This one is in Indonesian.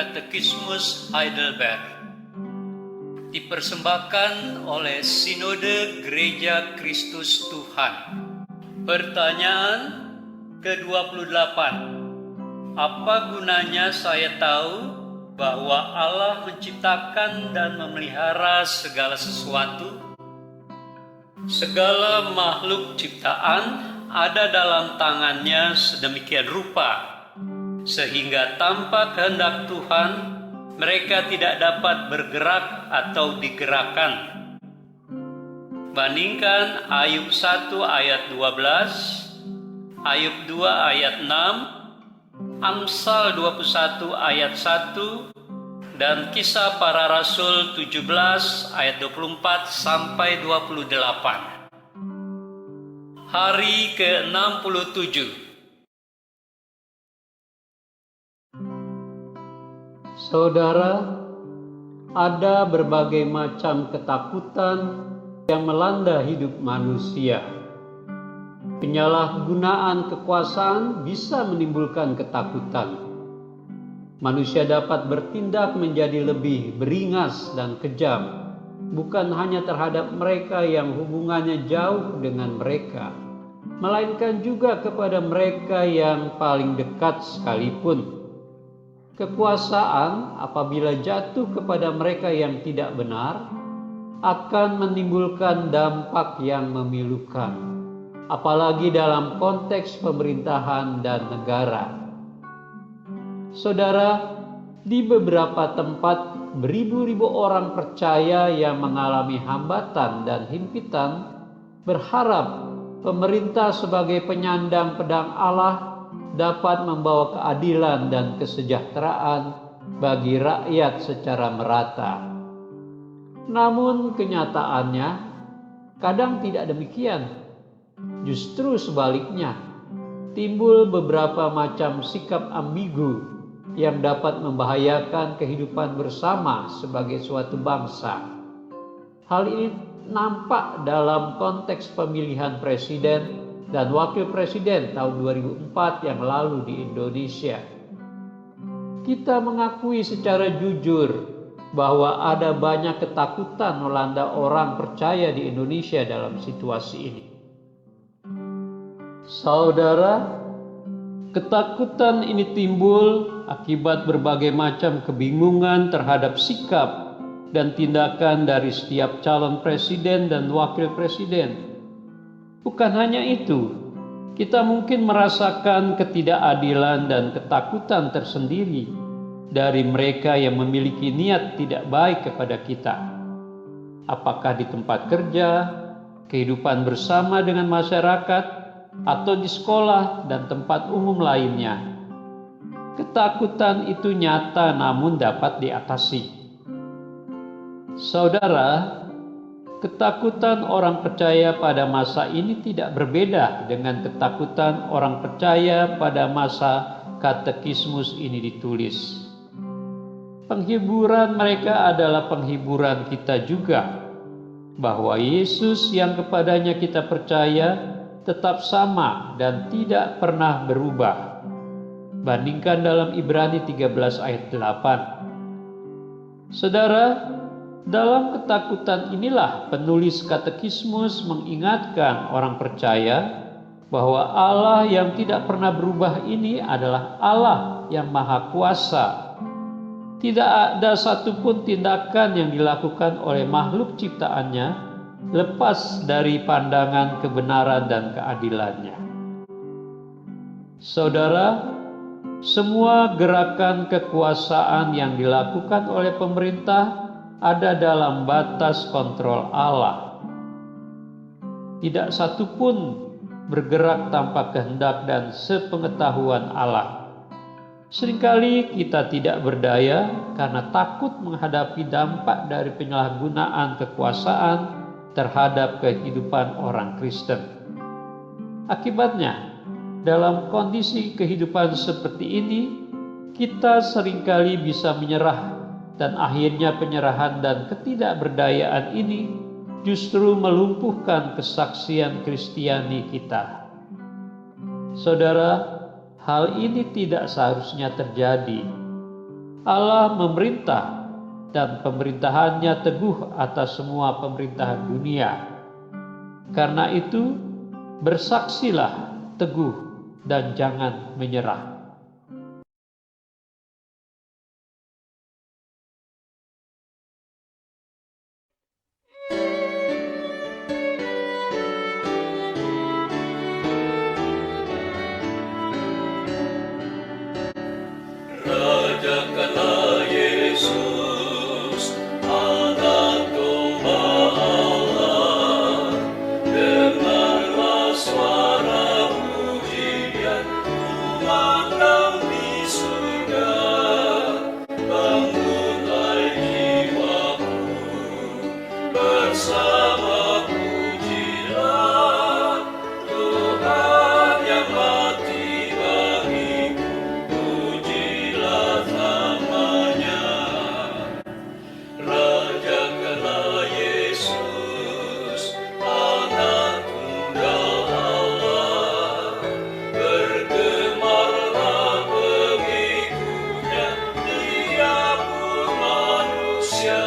Katekismus Heidelberg dipersembahkan oleh Sinode Gereja Kristus Tuhan. Pertanyaan ke-28. Apa gunanya saya tahu bahwa Allah menciptakan dan memelihara segala sesuatu? Segala makhluk ciptaan ada dalam tangannya sedemikian rupa, sehingga tanpa kehendak Tuhan, mereka tidak dapat bergerak atau digerakkan. Bandingkan Ayub 1 ayat 12, Ayub 2 ayat 6, Amsal 21 ayat 1, dan Kisah Para Rasul 17 ayat 24 sampai 28. Hari ke-67. Saudara, ada berbagai macam ketakutan yang melanda hidup manusia. Penyalahgunaan kekuasaan bisa menimbulkan ketakutan. Manusia dapat bertindak menjadi lebih beringas dan kejam, bukan hanya terhadap mereka yang hubungannya jauh dengan mereka, melainkan juga kepada mereka yang paling dekat sekalipun. Kekuasaan apabila jatuh kepada mereka yang tidak benar akan menimbulkan dampak yang memilukan, apalagi dalam konteks pemerintahan dan negara. Saudara, di beberapa tempat beribu-ribu orang percaya yang mengalami hambatan dan himpitan berharap pemerintah sebagai penyandang pedang Allah dapat membawa keadilan dan kesejahteraan bagi rakyat secara merata. Namun kenyataannya kadang tidak demikian. Justru sebaliknya, timbul beberapa macam sikap ambigu yang dapat membahayakan kehidupan bersama sebagai suatu bangsa. Hal ini nampak dalam konteks pemilihan presiden dan wakil presiden tahun 2004 yang lalu di Indonesia. Kita mengakui secara jujur bahwa ada banyak ketakutan melanda orang percaya di Indonesia dalam situasi ini. Saudara, ketakutan ini timbul akibat berbagai macam kebingungan terhadap sikap dan tindakan dari setiap calon presiden dan wakil presiden. Bukan hanya itu, kita mungkin merasakan ketidakadilan dan ketakutan tersendiri dari mereka yang memiliki niat tidak baik kepada kita. Apakah di tempat kerja, kehidupan bersama dengan masyarakat, atau di sekolah dan tempat umum lainnya. Ketakutan itu nyata namun dapat diatasi. Saudara, ketakutan orang percaya pada masa ini tidak berbeda dengan ketakutan orang percaya pada masa katekismus ini ditulis. Penghiburan mereka adalah penghiburan kita juga, bahwa Yesus yang kepadanya kita percaya tetap sama dan tidak pernah berubah. Bandingkan dalam Ibrani 13 ayat 8. Saudara, dalam ketakutan inilah penulis katekismus mengingatkan orang percaya bahwa Allah yang tidak pernah berubah ini adalah Allah yang Maha Kuasa. Tidak ada satupun tindakan yang dilakukan oleh makhluk ciptaannya lepas dari pandangan kebenaran dan keadilannya. Saudara, semua gerakan kekuasaan yang dilakukan oleh pemerintah ada dalam batas kontrol Allah. Tidak satupun bergerak tanpa kehendak dan sepengetahuan Allah. Seringkali kita tidak berdaya karena takut menghadapi dampak dari penyalahgunaan kekuasaan terhadap kehidupan orang Kristen. Akibatnya, dalam kondisi kehidupan seperti ini, kita seringkali bisa menyerah, dan akhirnya penyerahan dan ketidakberdayaan ini justru melumpuhkan kesaksian Kristiani kita. Saudara, hal ini tidak seharusnya terjadi. Allah memerintah dan pemerintahannya teguh atas semua pemerintahan dunia. Karena itu, bersaksilah teguh dan jangan menyerah. Rajakanlah Yesus, Anak Domba Allah, dengarlah suara pujian kumandang di surga. Bangunlah jiwaku, bersama pujilah Tuhan yang mati bagiku. Pujilah namanya. Rajakanlah Yesus, Anak Tunggal Allah. Bergemarlah pengikutnya, Dia pun manusia.